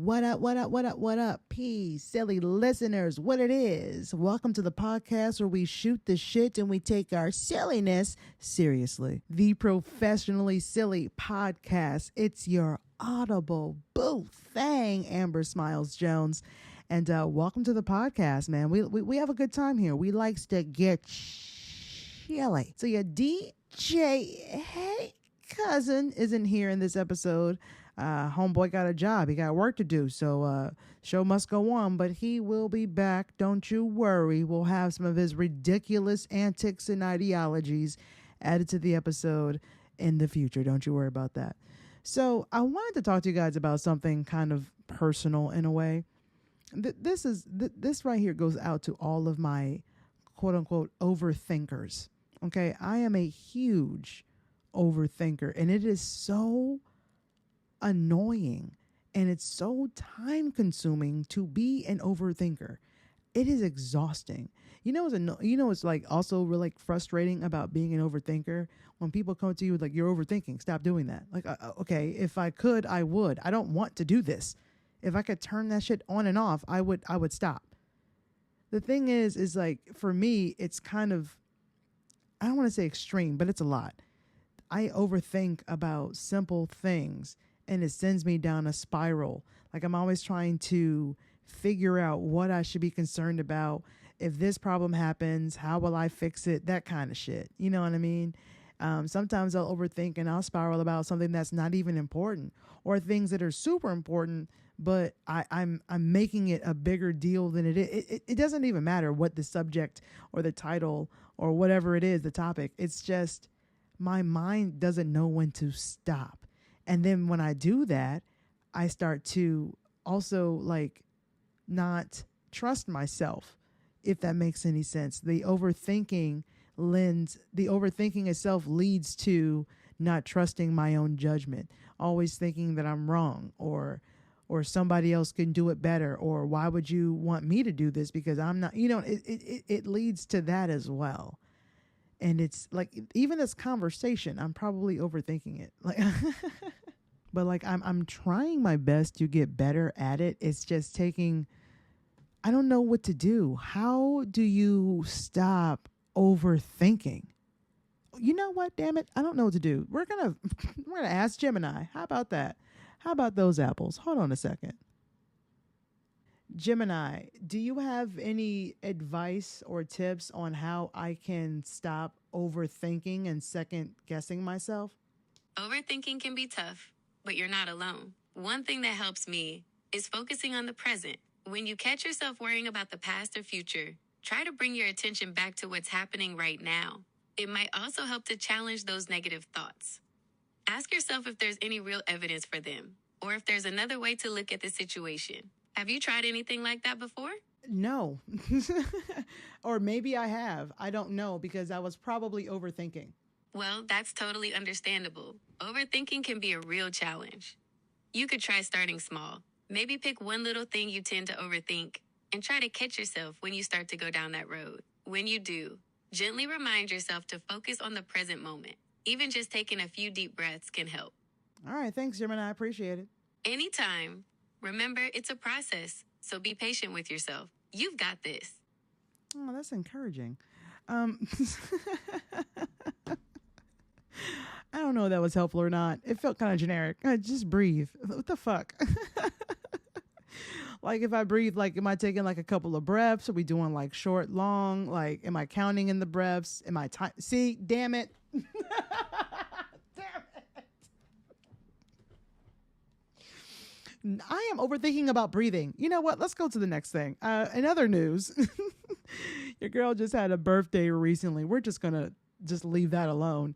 What up, what up, what up, what up, peace, silly listeners, what it is. Welcome to the podcast where we shoot the shit and we take our silliness seriously. The Professionally Silly Podcast. It's your audible boo thing, Amber Smiles Jones. And welcome to the podcast, man. We have a good time here. We likes to get chilly. So your DJ, hey, cousin, isn't here in this episode. Homeboy got a job. He got work to do. So show must go on, but he will be back. Don't you worry. We'll have some of his ridiculous antics and ideologies added to the episode in the future. Don't you worry about that. So I wanted to talk to you guys about something kind of personal in a way. This right here goes out to all of my quote unquote overthinkers. Okay. I am a huge overthinker, and it is so annoying and it's so time consuming to be an overthinker. It is exhausting. It's like also really frustrating about being an overthinker when people come to you with like, you're overthinking, stop doing that. Like, okay, if I could, I would. I don't want to do this. If I could turn that shit on and off, I would stop. The thing is like, for me, it's kind of, I don't want to say extreme, but it's a lot. I overthink about simple things, and it sends me down a spiral. Like, I'm always trying to figure out what I should be concerned about. If this problem happens, how will I fix it? That kind of shit. You know what I mean? Sometimes I'll overthink and I'll spiral about something that's not even important, or things that are super important, but I'm making it a bigger deal than it is. It doesn't even matter what the subject or the title or whatever it is, the topic. It's just my mind doesn't know when to stop. And then when I do that, I start to also like not trust myself, if that makes any sense. The overthinking itself leads to not trusting my own judgment, always thinking that I'm wrong or somebody else can do it better, or why would you want me to do this because I'm not, it leads to that as well. And it's like, even this conversation, I'm probably overthinking it. Like, but like, I'm trying my best to get better at it. It's just taking, I don't know what to do. How do you stop overthinking? You know what? Damn it. I don't know what to do. We're going to ask Gemini. How about that? How about those apples? Hold on a second. Gemini, do you have any advice or tips on how I can stop overthinking and second guessing myself? Overthinking can be tough, but you're not alone. One thing that helps me is focusing on the present. When you catch yourself worrying about the past or future, try to bring your attention back to what's happening right now. It might also help to challenge those negative thoughts. Ask yourself if there's any real evidence for them, or if there's another way to look at the situation. Have you tried anything like that before? No. Or maybe I have. I don't know, because I was probably overthinking. Well, that's totally understandable. Overthinking can be a real challenge. You could try starting small. Maybe pick one little thing you tend to overthink and try to catch yourself when you start to go down that road. When you do, gently remind yourself to focus on the present moment. Even just taking a few deep breaths can help. All right. Thanks, Gemini. I appreciate it. Anytime. Remember, it's a process, so be patient with yourself. You've got this. Oh, that's encouraging. I don't know if that was helpful or not. It felt kind of generic. Just breathe. What the fuck? Like, if I breathe, like, am I taking like a couple of breaths? Are we doing like short, long? Like, am I counting in the breaths? Am I see, damn it. Damn it. I am overthinking about breathing. You know what? Let's go to the next thing. In other news, your girl just had a birthday recently. We're just going to leave that alone.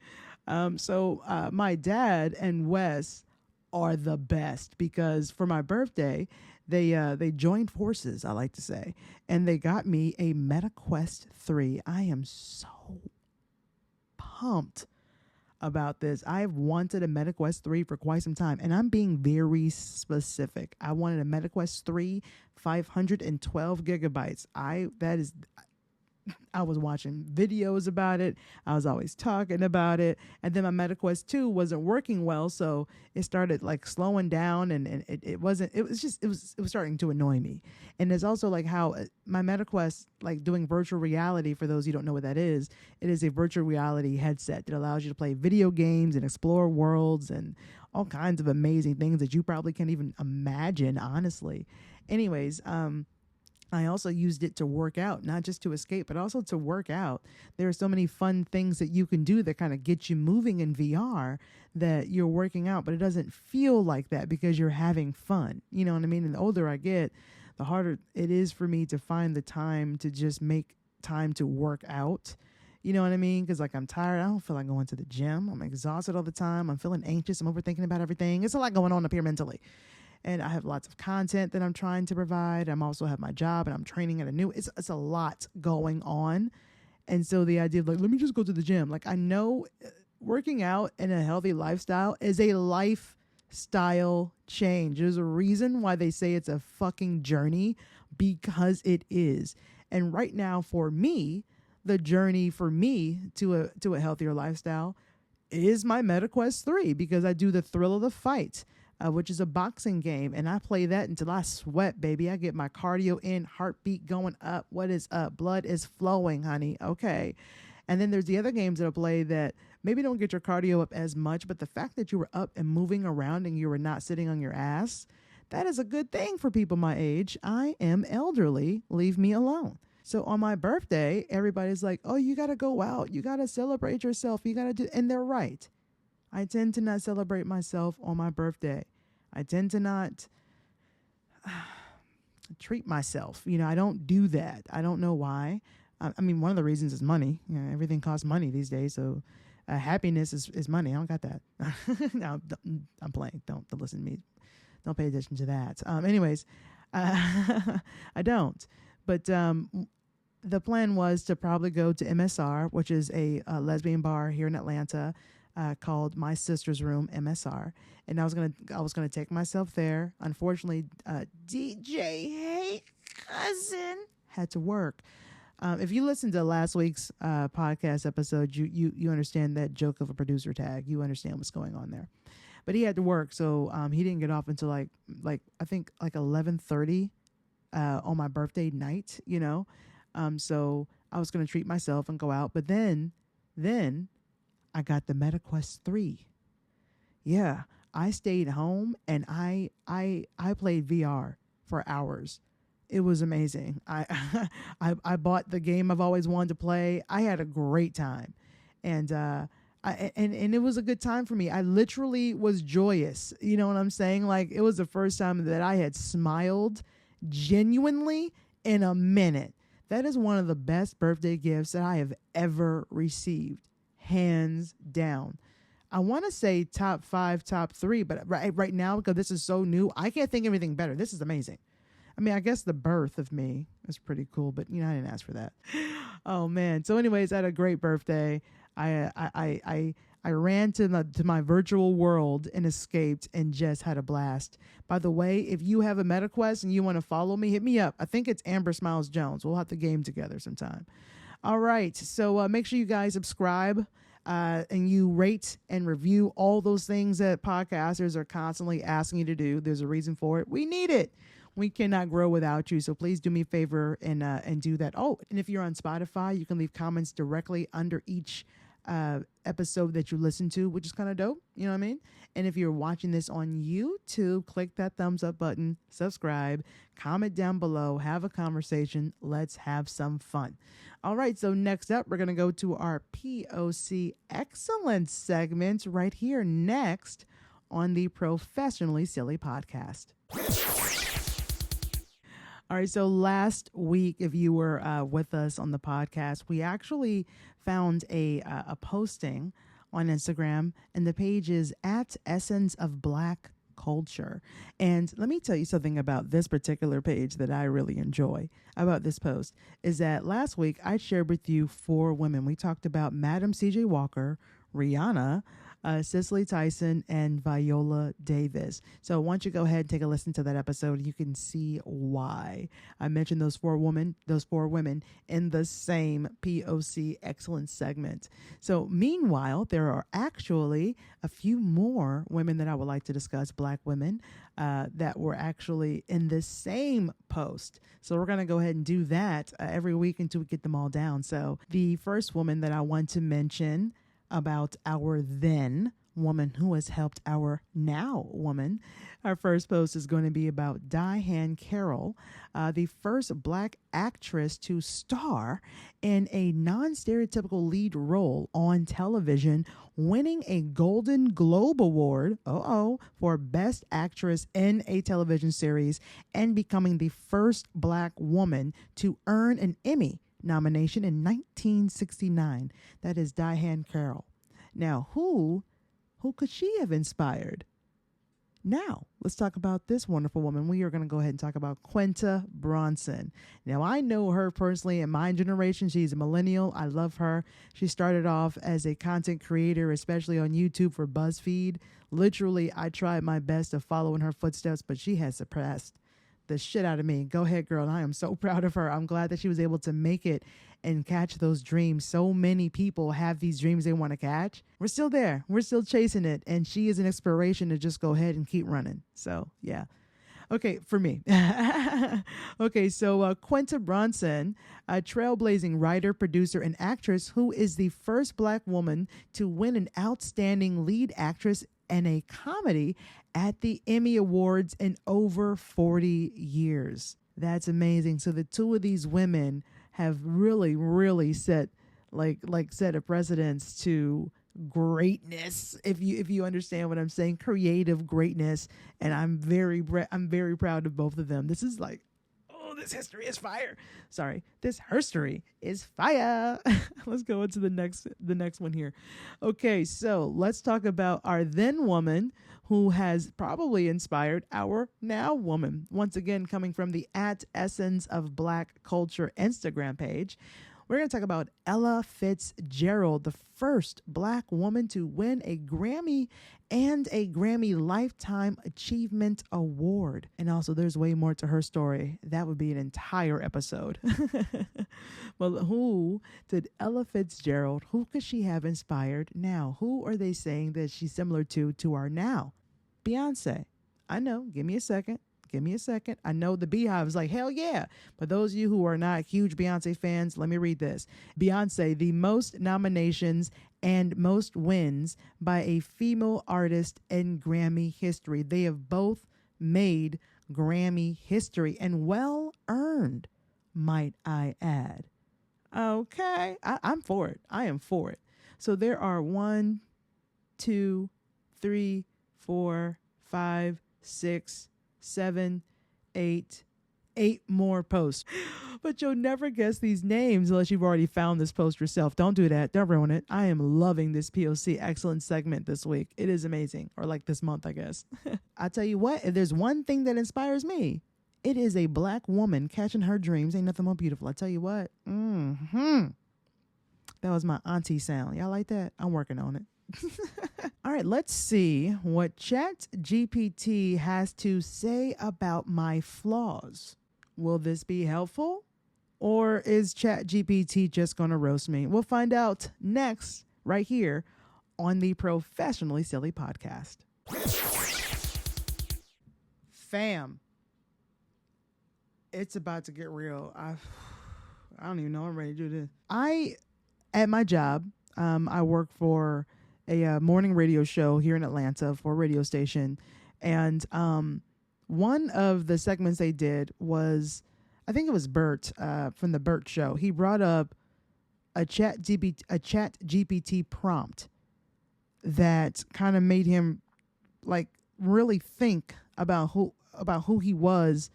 So my dad and Wes are the best, because for my birthday, they joined forces, I like to say, and they got me a MetaQuest 3. I am so pumped about this. I've wanted a MetaQuest 3 for quite some time, and I'm being very specific. I wanted a MetaQuest 3, 512 gigabytes. I was watching videos about it. I was always talking about it. And then my MetaQuest 2 wasn't working well. So it started like slowing down and it wasn't, it was just, it was starting to annoy me. And there's also like how my MetaQuest, like doing virtual reality, for those who don't know what that is, it is a virtual reality headset that allows you to play video games and explore worlds and all kinds of amazing things that you probably can't even imagine, honestly. Anyways, I also used it to work out, not just to escape, but also to work out. There are so many fun things that you can do that kind of get you moving in VR that you're working out, but it doesn't feel like that because you're having fun. You know what I mean? And the older I get, the harder it is for me to find the time to just make time to work out. You know what I mean? Because like I'm tired. I don't feel like going to the gym. I'm exhausted all the time. I'm feeling anxious. I'm overthinking about everything. It's a lot going on up here mentally. And I have lots of content that I'm trying to provide. I'm also have my job and I'm training at it's a lot going on. And so the idea of like, let me just go to the gym. Like I know working out and a healthy lifestyle is a lifestyle change. There's a reason why they say it's a fucking journey, because it is. And right now for me, the journey for me to a healthier lifestyle is my MetaQuest 3, because I do the Thrill of the Fight, which is a boxing game. And I play that until I sweat, baby. I get my cardio in, heartbeat going up. What is up? Blood is flowing, honey. Okay. And then there's the other games that I play that maybe don't get your cardio up as much, but the fact that you were up and moving around and you were not sitting on your ass, that is a good thing for people my age. I am elderly. Leave me alone. So on my birthday, everybody's like, oh, you got to go out. You got to celebrate yourself. You got to do, and they're right. I tend to not celebrate myself on my birthday. I tend to not treat myself. You know, I don't do that. I don't know why. I mean, one of the reasons is money. You know, everything costs money these days. So happiness is money. I don't got that. No, I'm playing. Don't listen to me. Don't pay attention to that. Anyways, I don't. But the plan was to probably go to MSR, which is a lesbian bar here in Atlanta, called My Sister's Room, MSR. And I was gonna take myself there. Unfortunately, DJ, hey cousin, had to work. If you listened to last week's podcast episode, you understand that joke of a producer tag. You understand what's going on there. But he had to work, so he didn't get off until like I think like 11:30 on my birthday night. You know, so I was gonna treat myself and go out. But then I got the MetaQuest 3. Yeah, I stayed home and I played VR for hours. It was amazing. I bought the game I've always wanted to play. I had a great time, and and it was a good time for me. I literally was joyous. You know what I'm saying? Like it was the first time that I had smiled genuinely in a minute. That is one of the best birthday gifts that I have ever received. Hands down. I want to say top 5, top 3, but right now, because this is so new, I can't think of anything better. This is amazing. I mean, I guess the birth of me is pretty cool, but you know, I didn't ask for that. Oh man. So anyways, I had a great birthday. I ran to my virtual world and escaped and just had a blast. By the way, if you have a MetaQuest and you want to follow me, hit me up. I think it's Amber Smiles Jones. We'll have to game together sometime. All right. So make sure you guys subscribe and you rate and review all those things that podcasters are constantly asking you to do. There's a reason for it. We need it. We cannot grow without you. So please do me a favor and do that. Oh, and if you're on Spotify, you can leave comments directly under each episode that you listen to, which is kind of dope. You know what I mean? And if you're watching this on YouTube, click that thumbs up button, subscribe, comment down below, have a conversation. Let's have some fun. All right. So next up, we're going to go to our POC Excellence segment right here next on the Professionally Silly podcast. All right, so last week, if you were with us on the podcast, we actually found a posting on Instagram, and the page is at Essence of Black Culture. And let me tell you something about this particular page that I really enjoy about this post, is that last week I shared with you 4 women. We talked about Madam C.J. Walker, Rihanna, Cicely Tyson and Viola Davis. So why don't you go ahead and take a listen to that episode? You can see why I mentioned those four women in the same POC excellence segment. So meanwhile, there are actually a few more women that I would like to discuss, Black women, that were actually in the same post. So we're going to go ahead and do that every week until we get them all down. So the first woman that I want to mention about our then woman who has helped our now woman. Our first post is going to be about Diane Carroll, the first Black actress to star in a non-stereotypical lead role on television, winning a Golden Globe Award for Best Actress in a Television Series and becoming the first Black woman to earn an Emmy nomination in 1969. That is Diane Carroll. Now, who could she have inspired? Now, let's talk about this wonderful woman. We are going to go ahead and talk about Quinta Brunson. Now, I know her personally in my generation. She's a millennial. I love her. She started off as a content creator, especially on YouTube for BuzzFeed. Literally, I tried my best to follow in her footsteps, but she has surpassed the shit out of me. Go ahead, girl. I am so proud of her. I'm glad that she was able to make it and catch those dreams. So many people have these dreams they want to catch. We're still there. We're still chasing it. And she is an inspiration to just go ahead and keep running. So, yeah. Okay, for me. Okay, so Quinta Brunson, a trailblazing writer, producer, and actress who is the first Black woman to win an Outstanding Lead Actress in a Comedy at the Emmy Awards in over 40 years. That's amazing. So the two of these women have really set set a precedence to greatness, if you understand what I'm saying, creative greatness. And I'm very proud of both of them. This is like, this history is fire. Sorry, this herstory is fire. Let's go into the next one here. Okay, so let's talk about our then woman who has probably inspired our now woman. Once again, coming from the @Essence of Black Culture Instagram page. We're going to talk about Ella Fitzgerald, the first Black woman to win a Grammy and a Grammy Lifetime Achievement Award. And also, there's way more to her story. That would be an entire episode. Well, who did Ella Fitzgerald, who could she have inspired now? Who are they saying that she's similar to our now? Beyonce. I know. Give me a second. I know the Beehive is like, hell yeah. But those of you who are not huge Beyonce fans, let me read this. Beyonce, the most nominations and most wins by a female artist in Grammy history. They have both made Grammy history, and well earned, might I add. Okay, I'm for it. I am for it. So there are 1, 2, 3, 4, 5, 6, 7, 8 more posts. But you'll never guess these names unless you've already found this post yourself. Don't do that. Don't ruin it. I am loving this POC excellence segment this week. It is amazing. Or like this month, I guess. I tell you what, if there's one thing that inspires me, it is a Black woman catching her dreams. Ain't nothing more beautiful. I tell you what. That was my auntie sound. Y'all like that? I'm working on it. All right, let's see what ChatGPT has to say about my flaws. Will this be helpful? Or is ChatGPT just going to roast me? We'll find out next, right here on the Professionally Silly podcast. Fam, it's about to get real. I don't even know I'm ready to do this. At my job, I work for a morning radio show here in Atlanta for a radio station. And one of the segments they did was, I think it was Bert from the Bert Show. He brought up a ChatGPT prompt that kind of made him like really think about who he was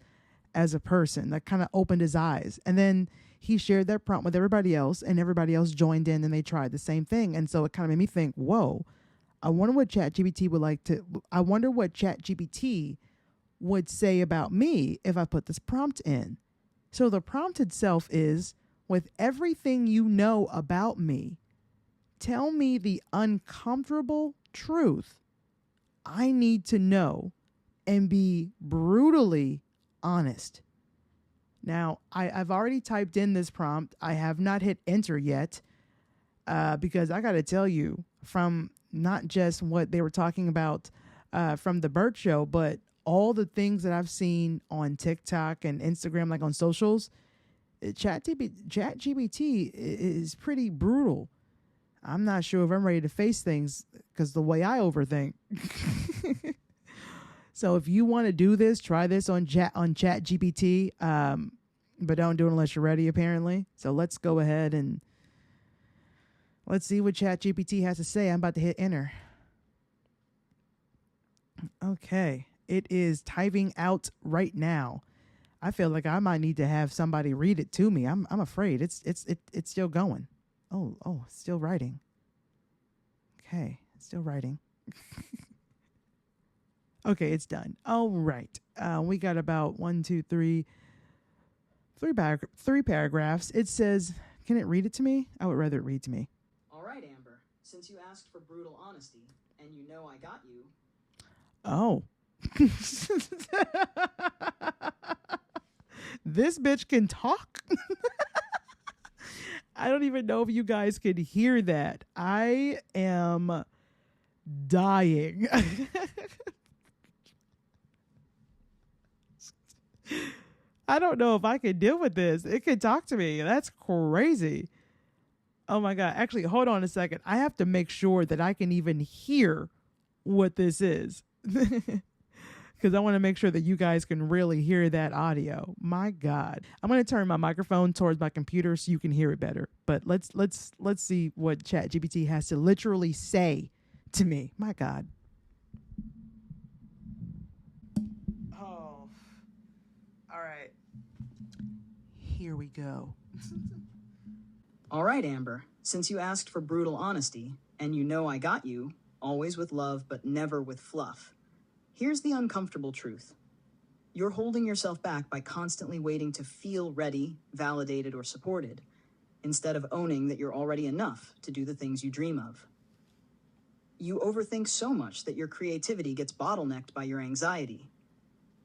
as a person. That kind of opened his eyes. And then he shared that prompt with everybody else, and everybody else joined in, and they tried the same thing. And so it kind of made me think, whoa, I wonder what ChatGPT would say about me if I put this prompt in. So the prompt itself is, with everything you know about me, tell me the uncomfortable truth. I need to know and be brutally honest. Now, I've already typed in this prompt. I have not hit enter yet because I got to tell you, from not just what they were talking about from the Burt Show, but all the things that I've seen on TikTok and Instagram, like on socials, ChatGPT is pretty brutal. I'm not sure if I'm ready to face things because the way I overthink. So if you want to do this, try this on ChatGPT, but don't do it unless you're ready, apparently. So let's go ahead and let's see what ChatGPT has to say. I'm about to hit enter. Okay, it is typing out right now. I feel like I might need to have somebody read it to me. I'm afraid it's still going. Oh, it's still writing. Okay, it's still writing. Okay, it's done. All right. We got about three paragraphs. It says, can it read it to me? I would rather it read to me. All right, Amber. Since you asked for brutal honesty, and you know I got you. Oh. This bitch can talk. I don't even know if you guys could hear that. I am dying. I don't know if I can deal with this. It can talk to me. That's crazy. Oh my God. Actually, hold on a second. I have to make sure that I can even hear what this is. Because I want to make sure that you guys can really hear that audio. My God. I'm going to turn my microphone towards my computer so you can hear it better. But let's see what ChatGPT has to literally say to me. My God. Oh. All right. Here we go. All right, Amber. Since you asked for brutal honesty, and you know I got you, always with love but never with fluff. Here's the uncomfortable truth. You're holding yourself back by constantly waiting to feel ready, validated, or supported, instead of owning that you're already enough to do the things you dream of. You overthink so much that your creativity gets bottlenecked by your anxiety.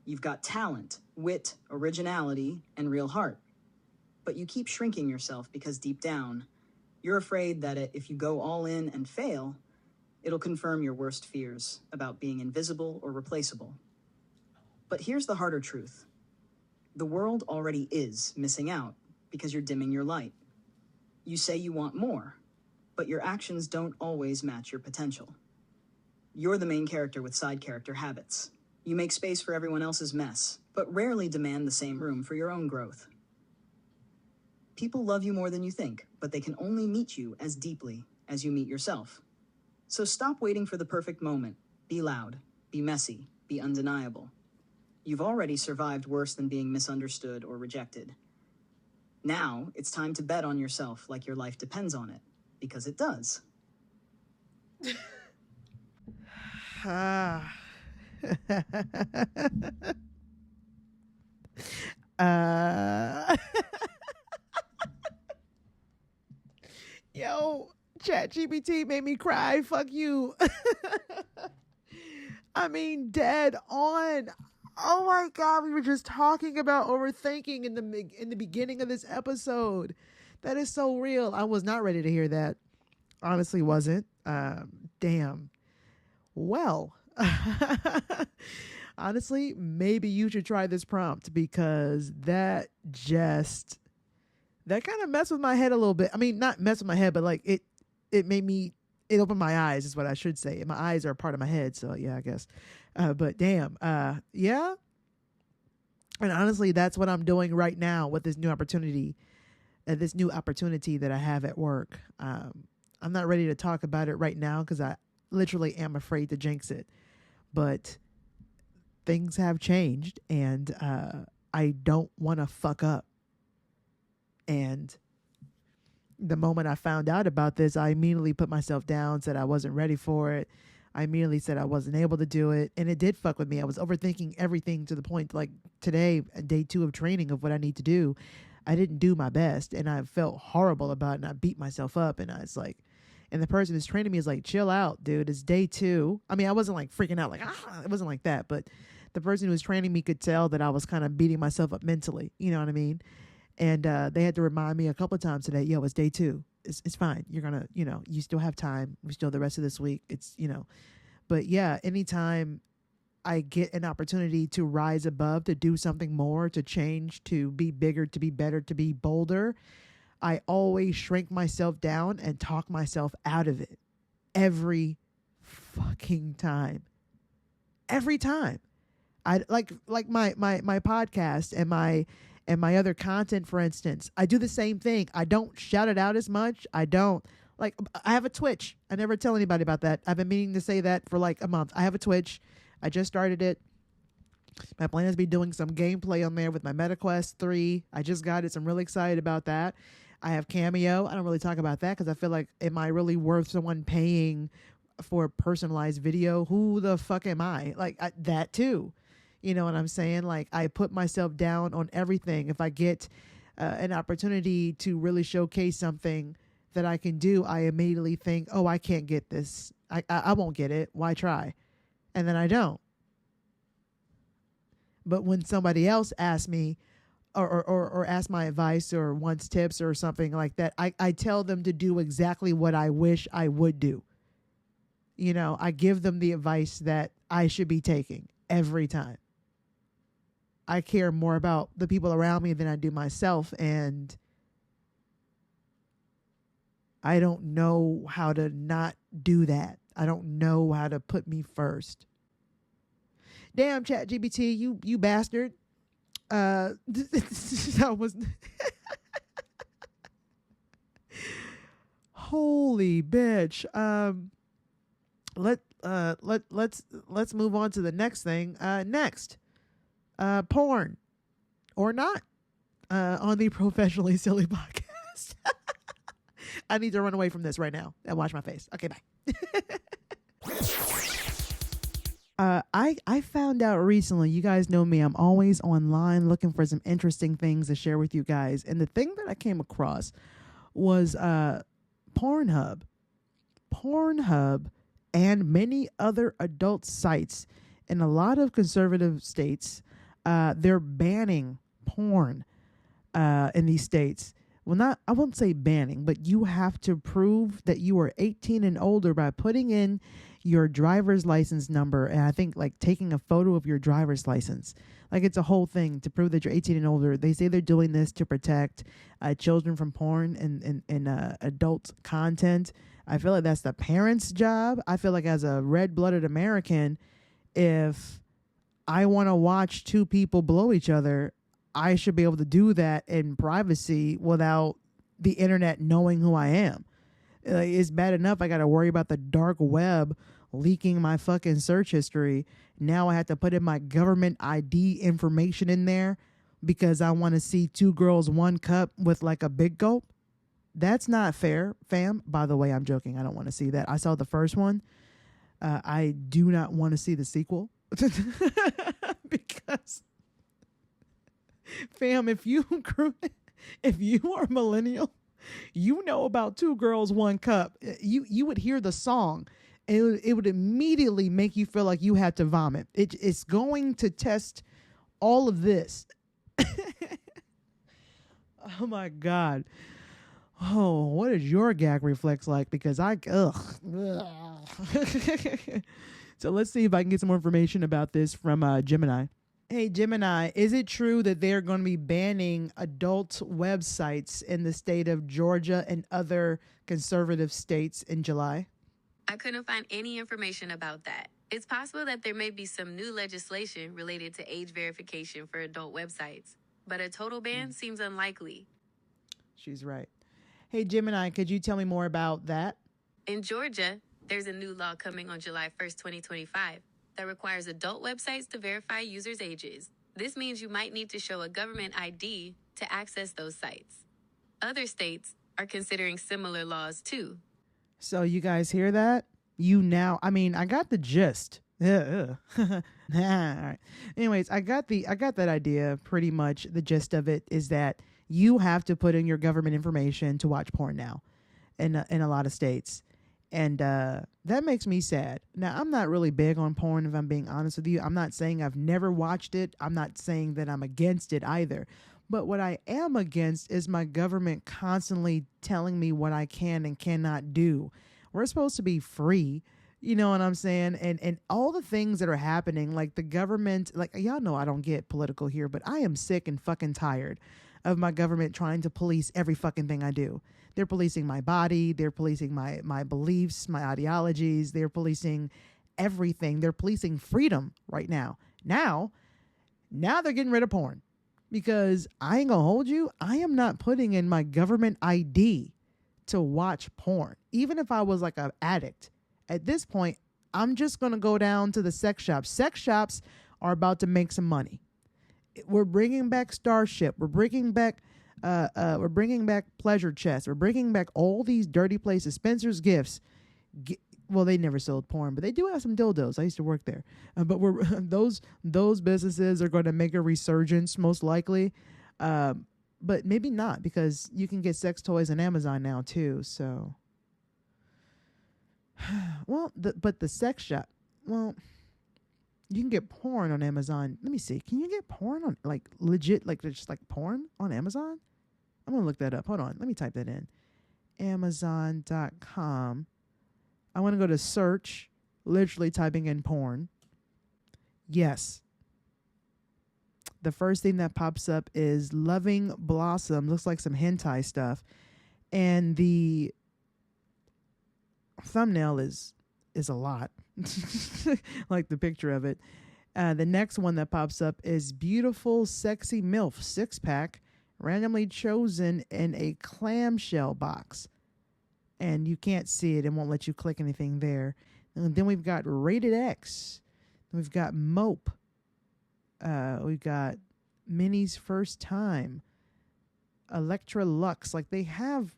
You've got talent, wit, originality, and real heart. But you keep shrinking yourself because deep down, you're afraid that if you go all in and fail, it'll confirm your worst fears about being invisible or replaceable. But here's the harder truth. The world already is missing out because you're dimming your light. You say you want more, but your actions don't always match your potential. You're the main character with side character habits. You make space for everyone else's mess, but rarely demand the same room for your own growth. People love you more than you think, but they can only meet you as deeply as you meet yourself. So stop waiting for the perfect moment. Be loud, be messy, be undeniable. You've already survived worse than being misunderstood or rejected. Now, it's time to bet on yourself like your life depends on it, because it does. Yo, ChatGPT made me cry. Fuck you. I mean, dead on. Oh my God, we were just talking about overthinking in the beginning of this episode. That is so real. I was not ready to hear that. Honestly, wasn't. Damn. Well, honestly, maybe you should try this prompt because that kind of messed with my head a little bit. I mean, not mess with my head, but like it opened my eyes is what I should say. My eyes are a part of my head. So yeah, I guess. But damn, yeah. And honestly, that's what I'm doing right now with this new opportunity that I have at work. I'm not ready to talk about it right now because I literally am afraid to jinx it. But things have changed and I don't want to fuck up. And the moment I found out about this, I immediately put myself down, said I wasn't ready for it. I immediately said I wasn't able to do it. And it did fuck with me. I was overthinking everything to the point, like today, day 2 of training of what I need to do. I didn't do my best and I felt horrible about it and I beat myself up. And I was like, And the person who's training me is like, chill out, dude. It's day 2. I mean, I wasn't like freaking out, like, it wasn't like that. But the person who was training me could tell that I was kind of beating myself up mentally. You know what I mean? And they had to remind me a couple of times today, yo, it's day 2. It's fine. You're going to, you still have time. We still have the rest of this week. But yeah, anytime I get an opportunity to rise above, to do something more, to change, to be bigger, to be better, to be bolder, I always shrink myself down and talk myself out of it. Every fucking time. Every time. I like my podcast and my other content, for instance. I do the same thing. I don't shout it out as much. I have a Twitch. I never tell anybody about that. I've been meaning to say that for like a month. I have a Twitch. I just started it. My plan is to be doing some gameplay on there with my MetaQuest 3. I just got it, so I'm really excited about that. I have Cameo. I don't really talk about that because I feel like, am I really worth someone paying for a personalized video? Who the fuck am I? That too. You know what I'm saying? Like, I put myself down on everything. If I get an opportunity to really showcase something that I can do, I immediately think, oh, I can't get this. I won't get it. Why try? And then I don't. But when somebody else asks me or asks my advice or wants tips or something like that, I tell them to do exactly what I wish I would do. I give them the advice that I should be taking every time. I care more about the people around me than I do myself, and I don't know how to not do that. I don't know how to put me first. Damn, Chatgpt, you bastard. That was holy bitch. Let's move on to the next thing. Next. Porn or not on the Professionally Silly podcast. I need to run away from this right now and wash my face. Okay, bye. I found out recently, you guys know me, I'm always online looking for some interesting things to share with you guys. And the thing that I came across was Pornhub. Pornhub and many other adult sites in a lot of conservative states, they're banning porn in these states. Well, I won't say banning, but you have to prove that you are 18 and older by putting in your driver's license number, and I think like taking a photo of your driver's license. Like, it's a whole thing to prove that you're 18 and older. They say they're doing this to protect children from porn and adult content. I feel like that's the parents' job. I feel like as a red-blooded American, if I want to watch two people blow each other, I should be able to do that in privacy without the internet knowing who I am. Like, it's bad enough I got to worry about the dark web leaking my fucking search history. Now I have to put in my government ID information in there because I want to see two girls, one cup with like a big gulp. That's not fair, fam. By the way, I'm joking. I don't want to see that. I saw the first one. I do not want to see the sequel because, fam, if you are millennial, you know about two girls, one cup. You would hear the song. It would immediately make you feel like you had to vomit. It's going to test all of this. Oh my God. Oh, what is your gag reflex like? Because So let's see if I can get some more information about this from Gemini. Hey, Gemini, is it true that they're going to be banning adult websites in the state of Georgia and other conservative states in July? I couldn't find any information about that. It's possible that there may be some new legislation related to age verification for adult websites, but a total ban seems unlikely. She's right. Hey, Gemini, could you tell me more about that? In Georgia, there's a new law coming on July 1st, 2025, that requires adult websites to verify users' ages. This means you might need to show a government ID to access those sites. Other states are considering similar laws too. So you guys hear that? I got the gist. All right. Anyways, I got that idea pretty much. The gist of it is that you have to put in your government information to watch porn now in a lot of states. And that makes me sad. Now, I'm not really big on porn, if I'm being honest with you. I'm not saying I've never watched it. I'm not saying that I'm against it either. But what I am against is my government constantly telling me what I can and cannot do. We're supposed to be free. You know what I'm saying? And all the things that are happening, like the government, like y'all know I don't get political here, but I am sick and fucking tired of my government trying to police every fucking thing I do. They're policing my body. They're policing my beliefs, my ideologies. They're policing everything. They're policing freedom right now. Now they're getting rid of porn because I ain't gonna hold you. I am not putting in my government ID to watch porn. Even if I was like an addict, at this point, I'm just gonna go down to the sex shops. Sex shops are about to make some money. We're bringing back Starship. We're bringing back Pleasure Chest. We're bringing back all these dirty places. Spencer's Gifts. Well, they never sold porn, but they do have some dildos. I used to work there. But we're those businesses are going to make a resurgence most likely. But maybe not, because you can get sex toys on Amazon now too. So, well, but the sex shop, well, you can get porn on Amazon. Let me see. Can you get porn on, like, legit, like, just like porn on Amazon? I'm going to look that up. Hold on. Let me type that in. Amazon.com. I want to go to search, literally typing in porn. Yes. The first thing that pops up is Loving Blossom. Looks like some hentai stuff. And the thumbnail is a lot. Like the picture of it. The next one that pops up is Beautiful Sexy MILF 6-pack, randomly chosen in a clamshell box. And you can't see it. It won't let you click anything there. And then we've got Rated X. We've got Mope. We've got Minnie's First Time. Electra Lux. Like, they have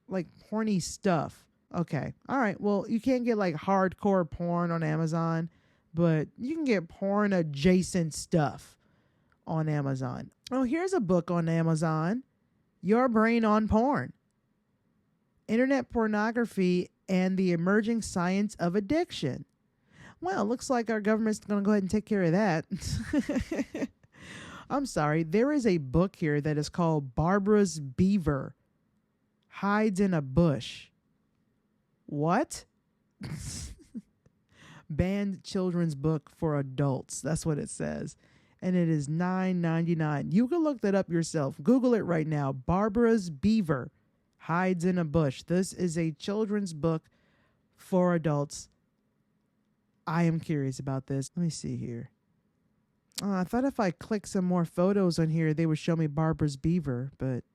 like porny stuff. Okay. All right. Well, you can't get like hardcore porn on Amazon, but you can get porn adjacent stuff on Amazon. Oh, here's a book on Amazon. Your Brain on Porn. Internet Pornography and the Emerging Science of Addiction. Well, looks like our government's going to go ahead and take care of that. I'm sorry. There is a book here that is called Barbara's Beaver Hides in a Bush. What? Banned children's book for adults. That's what it says. And it is $9.99. You can look that up yourself. Google it right now. Barbara's Beaver Hides in a Bush. This is a children's book for adults. I am curious about this. Let me see here. I thought if I click some more photos on here, they would show me Barbara's Beaver, but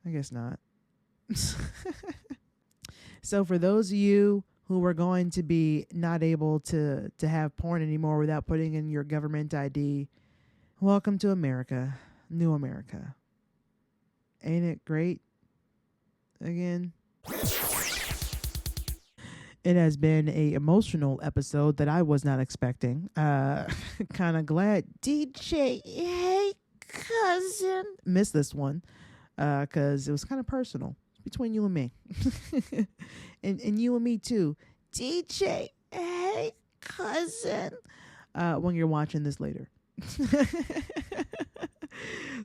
I guess not. So for those of you who are going to be not able to have porn anymore without putting in your government ID, welcome to America, new America. Ain't it great? Again. It has been a emotional episode that I was not expecting. Kind of glad. DJ, hey, cousin. Missed this one because it was kind of personal. Between you and me. and you and me too. DJ, hey, cousin. When you're watching this later.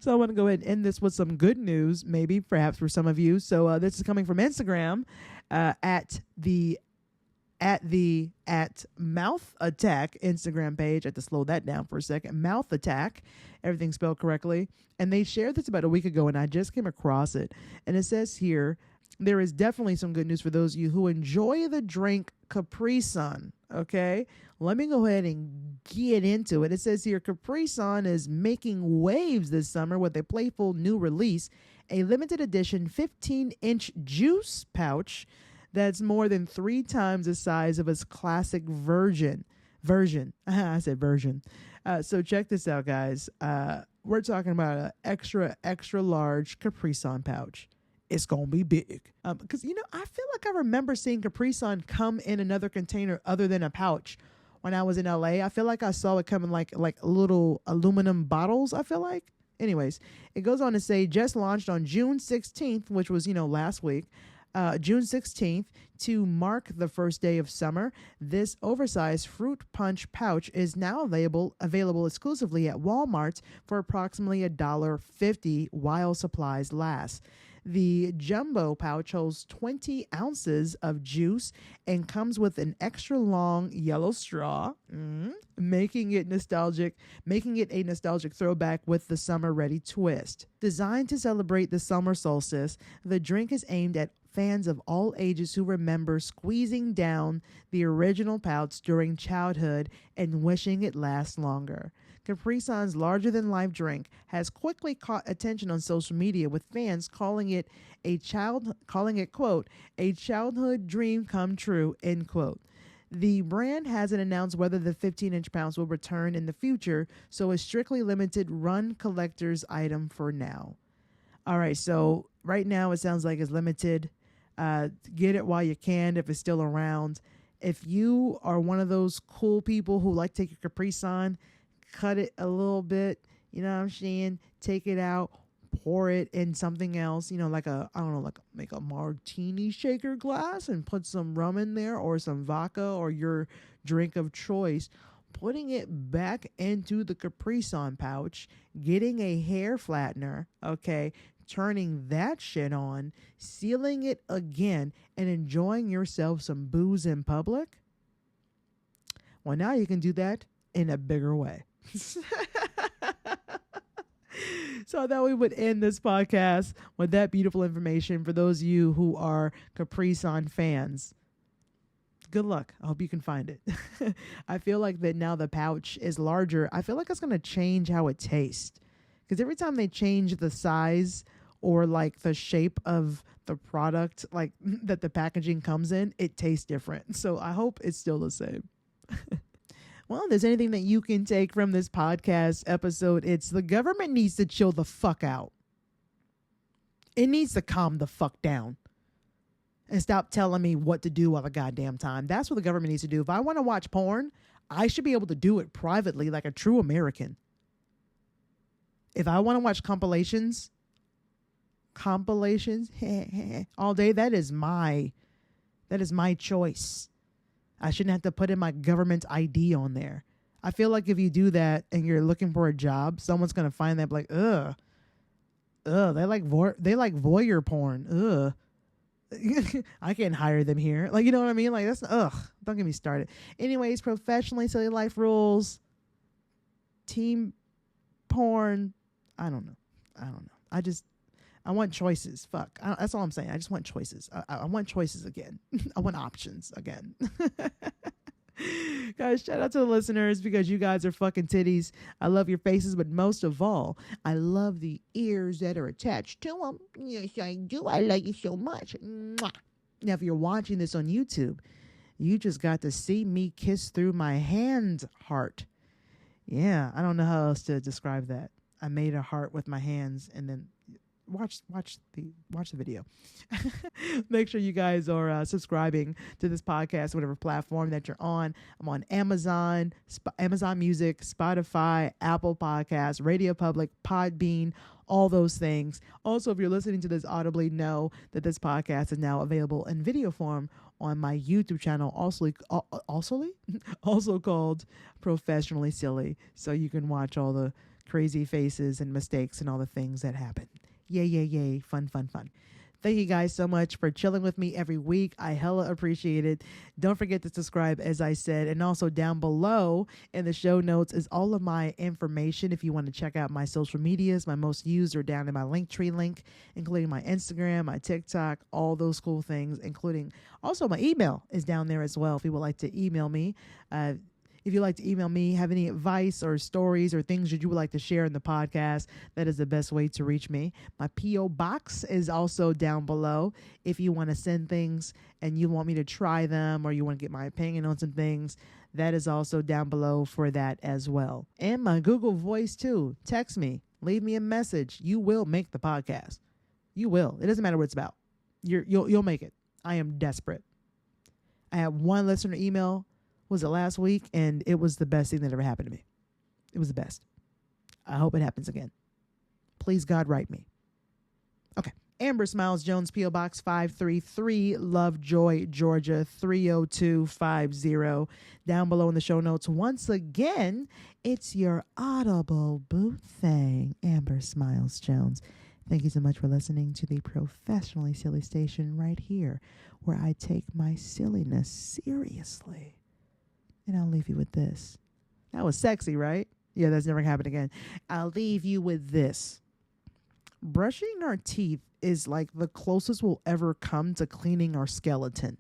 So I want to go ahead and end this with some good news, maybe, perhaps for some of you. So this is coming from Instagram at Mouth Attack Instagram page. I have to slow that down for a second. Mouth Attack, everything spelled correctly. And they shared this about a week ago, and I just came across it. And it says here, there is definitely some good news for those of you who enjoy the drink Caprisun. Okay, let me go ahead and get into it. It says here, Caprisun is making waves this summer with a playful new release, a limited edition 15-inch juice pouch that's more than 3 times the size of its classic version. I said version. So check this out, guys. We're talking about an extra large Caprisun pouch. It's going to be big. Because, I feel like I remember seeing Caprisun come in another container other than a pouch when I was in LA. I feel like I saw it come in like little aluminum bottles, I feel like. Anyways, it goes on to say, just launched on June 16th, which was, last week. June 16th, to mark the first day of summer, this oversized fruit punch pouch is now available exclusively at Walmart for approximately $1.50 while supplies last. The jumbo pouch holds 20 ounces of juice and comes with an extra long yellow straw, making it a nostalgic throwback with the summer ready twist. Designed to celebrate the summer solstice, the drink is aimed at fans of all ages who remember squeezing down the original pouch during childhood and wishing it lasts longer. Caprisun's larger-than-life drink has quickly caught attention on social media, with fans calling it quote, a childhood dream come true, end quote. The brand hasn't announced whether the 15-inch pouch will return in the future, so a strictly limited run collector's item for now. All right, so right now it sounds like it's limited. Get it while you can if it's still around. If you are one of those cool people who like to take your Capri Sun, cut it a little bit, you know what I'm saying? Take it out, pour it in something else, like make a martini shaker glass and put some rum in there or some vodka or your drink of choice. Putting it back into the Capri Sun pouch, getting a hair flattener, okay, turning that shit on, sealing it again, and enjoying yourself some booze in public. Well, now you can do that in a bigger way. So I thought we would end this podcast with that beautiful information for those of you who are Caprisun fans. Good luck. I hope you can find it. I feel like that now the pouch is larger. I feel like it's going to change how it tastes. Because every time they change the size or like the shape of the product like that the packaging comes in, it tastes different. So I hope it's still the same. Well, if there's anything that you can take from this podcast episode, it's the government needs to chill the fuck out. It needs to calm the fuck down and stop telling me what to do all the goddamn time. That's what the government needs to do. If I want to watch porn, I should be able to do it privately like a true American. If I want to watch compilations all day, that is my choice. I shouldn't have to put in my government ID on there. I feel like if you do that and you're looking for a job, someone's going to find that like, they like voyeur porn. I can't hire them here. Like, you know what I mean? Like, that's, don't get me started. Anyways, professionally silly life rules, team porn. I don't know. I want choices. Fuck. That's all I'm saying. I just want choices. I want choices again. I want options again. Guys, shout out to the listeners because you guys are fucking titties. I love your faces, but most of all, I love the ears that are attached to them. Yes, I do. I love you so much. Mwah. Now, if you're watching this on YouTube, you just got to see me kiss through my hand heart. Yeah, I don't know how else to describe that. I made a heart with my hands and then watch the video. Make sure you guys are subscribing to this podcast, whatever platform that you're on. I'm on Amazon, Amazon Music, Spotify, Apple Podcasts, Radio Public, Podbean, all those things. Also, if you're listening to this audibly, know that this podcast is now available in video form on my YouTube channel, also called Professionally Silly. So you can watch all the crazy faces and mistakes and all the things that happen. Yay. Fun. Thank you guys so much for chilling with me every week. I hella appreciate it. Don't forget to subscribe, as I said. And also down below in the show notes is all of my information. If you want to check out my social medias, my most used are down in my Linktree link, including my Instagram, my TikTok, all those cool things, including also my email is down there as well. If you would like to email me, if you'd like to email me, have any advice or stories or things that you would like to share in the podcast, that is the best way to reach me. My P.O. box is also down below. If you want to send things and you want me to try them or you want to get my opinion on some things, that is also down below for that as well. And my Google Voice too. Text me. Leave me a message. You will make the podcast. You will. It doesn't matter what it's about. You'll make it. I am desperate. I had one listener email. Was it last week? And it was the best thing that ever happened to me. It was the best. I hope it happens again. Please, God, write me. Okay. Amber Smiles Jones, P.O. Box 533, Lovejoy, Georgia 30250. Down below in the show notes, once again, it's your Audible boot thing, Amber Smiles Jones. Thank you so much for listening to the Professionally Silly Station right here, where I take my silliness seriously. And I'll leave you with this. That was sexy, right? Yeah, that's never going to happen again. I'll leave you with this. Brushing our teeth is like the closest we'll ever come to cleaning our skeleton.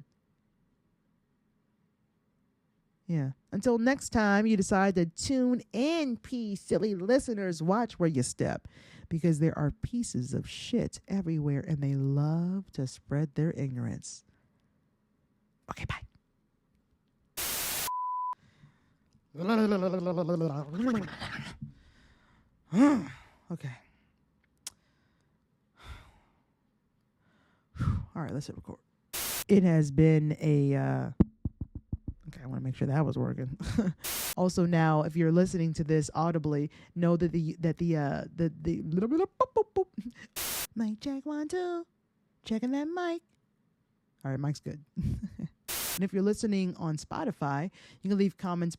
Yeah. Until next time you decide to tune in, silly listeners, watch where you step, because there are pieces of shit everywhere and they love to spread their ignorance. Okay, bye. Okay. All right, let's hit record. It has been a okay, I want to make sure that was working. Also, now if you're listening to this audibly, know that the mic check 1 2, checking that mic. All right, mic's good. And if you're listening on Spotify, you can leave comments.